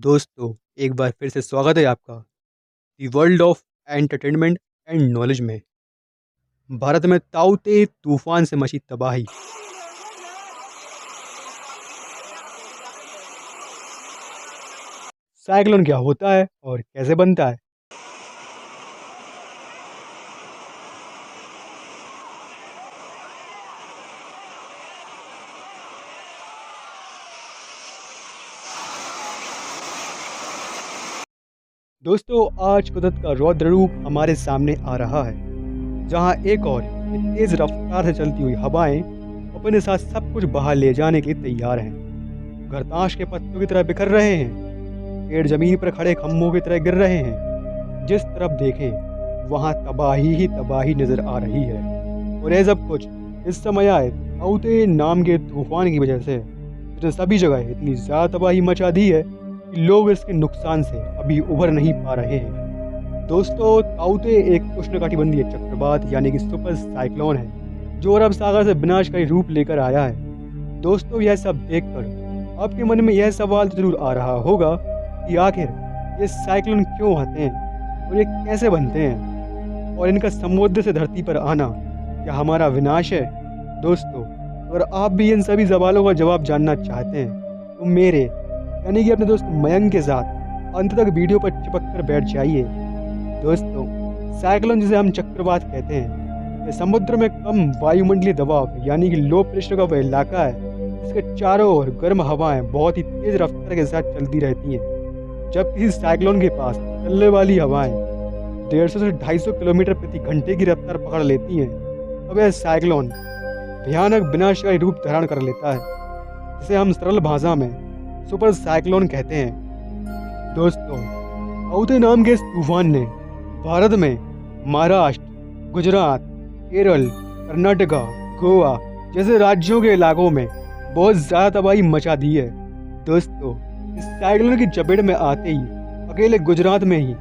दोस्तों, एक बार फिर से स्वागत है आपका the world of entertainment and knowledge में। भारत में ताउते तूफान से मची तबाही। साइक्लोन क्या होता है और कैसे बनता है? दोस्तों, आज कुदरत का रौद्र रूप हमारे सामने आ रहा है, जहां एक और ये तेज रफ्तार से चलती हुई हवाएं अपने साथ सब कुछ बहा ले जाने के लिए तैयार हैं। घर ताश के पत्तों की तरह बिखर रहे हैं, पेड़ जमीन पर खड़े खम्भों की तरह गिर रहे हैं। जिस तरफ देखें वहां तबाही ही तबाही नजर आ रही है। और ये सब कुछ इस समय आए ताउते नाम के तूफान की वजह से, जिसने सभी जगह इतनी ज्यादा तबाही मचा दी है कि लोग इसके नुकसान से अभी उभर नहीं पा रहे हैं। दोस्तों, ताउते एक उष्णकटिबंधीय चक्रवात यानी कि सुपर साइक्लोन है, जो अरब सागर से विनाशकारी रूप लेकर आया है। दोस्तों, यह सब देखकर आपके मन में यह सवाल तो जरूर आ रहा होगा कि आखिर ये साइक्लोन क्यों आते हैं और ये कैसे बनते हैं, और इनका समुद्र से धरती पर आना क्या हमारा विनाश है? दोस्तों, अगर आप भी इन सभी सवालों का जवाब जानना चाहते हैं तो मेरे यानी कि अपने दोस्त मयंक के साथ अंत तक वीडियो पर चिपक कर बैठ जाइए। दोस्तों, साइक्लोन जिसे हम चक्रवात कहते हैं, ये समुद्र में कम वायुमंडलीय दबाव यानी कि लो प्रेशर का वह इलाका है जिसके चारों ओर गर्म हवाएं बहुत ही तेज रफ्तार के साथ चलती रहती हैं। जब किसी साइक्लोन के पास चलने वाली हवाएं 150 से 250 किलोमीटर प्रति घंटे की रफ्तार पकड़ लेती हैं, तब यह साइक्लोन भयानक विनाशकारी रूप धारण कर लेता है, जिसे हम सरल भाषा में सुपर साइक्लोन कहते हैं। दोस्तों, ताउते नाम के इस तूफान ने भारत में महाराष्ट्र, गुजरात, केरल, कर्नाटका, गोवा जैसे राज्यों के इलाकों में बहुत ज़्यादा तबाही मचा दी है। दोस्तों, इस साइक्लोन की चपेट में आते ही अकेले गुजरात में ही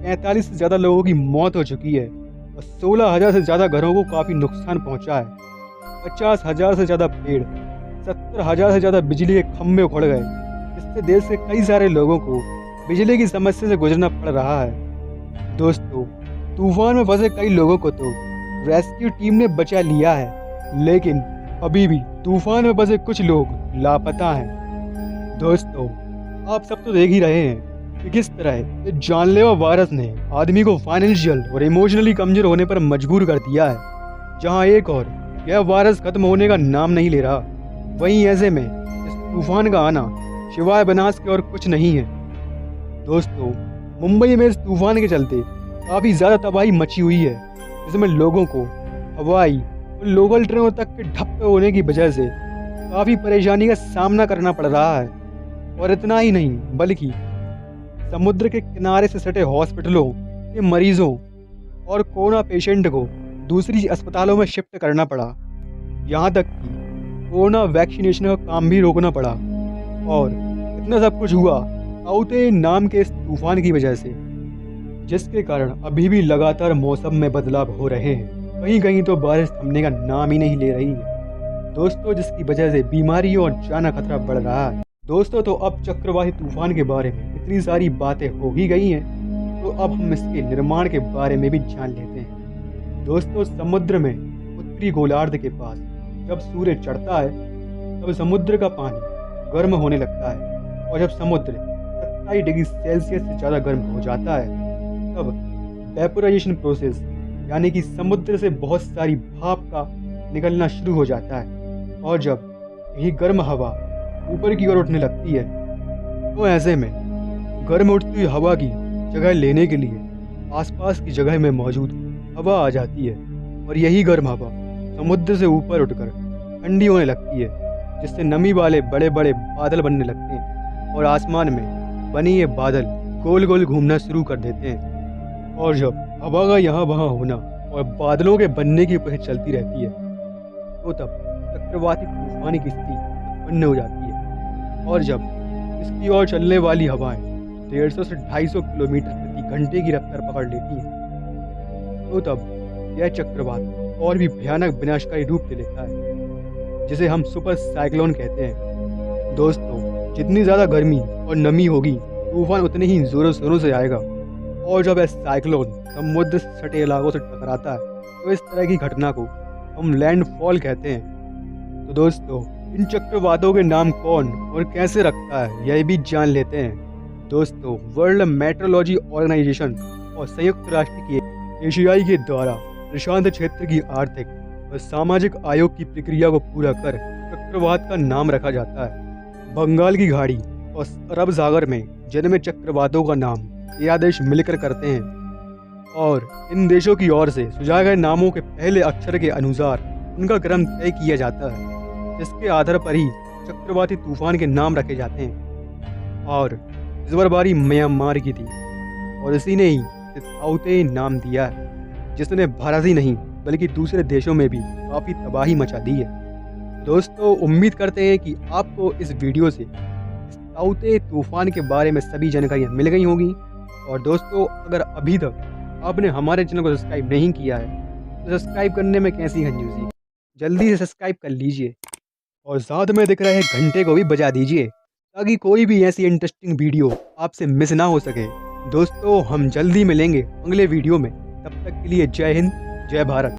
45 से ज़्यादा लोगों की मौत हो चुकी है और 16,000 से ज़्यादा घरों को काफ़ी नुकसान पहुंचा है। 50,000 से ज़्यादा पेड़, 70,000 से ज़्यादा बिजली के खंभे उखड़ गए, जिससे देश के कई सारे लोगों को बिजली की समस्या से गुजरना पड़ रहा है। दोस्तों, तूफान में फंसे कई लोगों को तो रेस्क्यू टीम ने बचा लिया है, लेकिन अभी भी तूफान में फंसे कुछ लोग लापता हैं। दोस्तों, आप सब तो देख ही रहे हैं कि किस तरह ये जानलेवा वायरस ने आदमी को फाइनेंशियल और इमोशनली कमजोर होने पर मजबूर कर दिया है। जहां एक और यह वायरस खत्म होने का नाम नहीं ले रहा, वहीं ऐसे में इस तूफान का आना शिवाय विनाश के और कुछ नहीं है। दोस्तों, मुंबई में इस तूफान के चलते काफ़ी ज़्यादा तबाही मची हुई है, जिसमें लोगों को हवाई और लोकल ट्रेनों तक के ठप्प होने की वजह से काफ़ी परेशानी का सामना करना पड़ रहा है। और इतना ही नहीं, बल्कि समुद्र के किनारे से सटे हॉस्पिटलों के मरीजों और कोरोना पेशेंट को दूसरी अस्पतालों में शिफ्ट करना पड़ा। यहाँ तक कि कोरोना वैक्सीनेशन का काम भी रोकना पड़ा। और इतना सब कुछ हुआ ताउते नाम के इस तूफान की वजह से, जिसके कारण अभी भी लगातार मौसम में बदलाव हो रहे हैं। कहीं कहीं तो बारिश थमने का नाम ही नहीं ले रही है। दोस्तों, जिसकी वजह से बीमारियों और जान का खतरा बढ़ रहा है। दोस्तों, तो अब चक्रवाती तूफान के बारे में इतनी सारी बातें हो ही गई हैं, तो अब हम इसके निर्माण के बारे में भी जान लेते हैं। दोस्तों, समुद्र में उत्तरी गोलार्ध के पास जब सूर्य चढ़ता है, तब समुद्र का पानी गर्म होने लगता है, और जब समुद्र 27 डिग्री सेल्सियस से ज़्यादा गर्म हो जाता है, तब वेपोराइजेशन प्रोसेस यानी कि समुद्र से बहुत सारी भाप का निकलना शुरू हो जाता है। और जब यही गर्म हवा ऊपर की ओर उठने लगती है, तो ऐसे में गर्म उठती हुई हवा की जगह लेने के लिए आसपास की जगह में मौजूद हवा आ जाती है, और यही गर्म हवा समुद्र से ऊपर उठकर ठंडी होने लगती है, जिससे नमी वाले बड़े बड़े बादल बनने लगते हैं, और आसमान में बने ये बादल गोल गोल घूमना शुरू कर देते हैं। और जब हवा का यहाँ वहाँ होना और बादलों के बनने की प्रोसेस चलती रहती है, तो तब चक्रवाती तूफान की स्थिति उत्पन्न हो जाती है। और जब इसकी ओर चलने वाली हवाएं 150 से 250 किलोमीटर प्रति घंटे की रफ्तार पकड़ लेती हैं, तो तब यह चक्रवात और भी भयानक विनाशकारी रूप ले लेता है, जिसे हम सुपर साइक्लोन कहते हैं। दोस्तों, जितनी ज़्यादा गर्मी और नमी होगी तूफान उतने ही जोरों शोरों से आएगा। और जब यह साइक्लोन समुद्र से सटे इलाकों से टकराता है तो इस तरह की घटना को हम लैंडफॉल कहते हैं। तो दोस्तों, इन चक्रवातों के नाम कौन और कैसे रखता है यह भी जान लेते हैं। दोस्तों, वर्ल्ड मेट्रोलॉजी ऑर्गेनाइजेशन और संयुक्त राष्ट्र के एशियाई के द्वारा प्रशांत क्षेत्र की आर्थिक और सामाजिक आयोग की प्रक्रिया को पूरा कर चक्रवात का नाम रखा जाता है। बंगाल की खाड़ी और अरब सागर में जन्मे चक्रवातों का नाम 13 देश मिलकर करते हैं और इन देशों की ओर से सुझाए गए नामों के पहले अक्षर के अनुसार उनका क्रम तय किया जाता है, जिसके आधार पर ही चक्रवाती तूफान के नाम रखे जाते हैं। और इस बार बारी म्यांमार की थी और इसी ने ही ताउते नाम दिया है, जिसने भारत ही नहीं बल्कि दूसरे देशों में भी काफ़ी तबाही मचा दी है। दोस्तों, उम्मीद करते हैं कि आपको इस वीडियो से ताउते तूफान के बारे में सभी जानकारियाँ मिल गई होंगी। और दोस्तों, अगर अभी तक आपने हमारे चैनल को सब्सक्राइब नहीं किया है तो सब्सक्राइब करने में कैसी कंजूसी, जल्दी से सब्सक्राइब कर लीजिए और साथ में दिख रहे घंटे को भी बजा दीजिए ताकि कोई भी ऐसी इंटरेस्टिंग वीडियो आपसे मिस ना हो सके। दोस्तों, हम जल्दी मिलेंगे अगले वीडियो में। तब तक के लिए जय हिंद, जय भारत।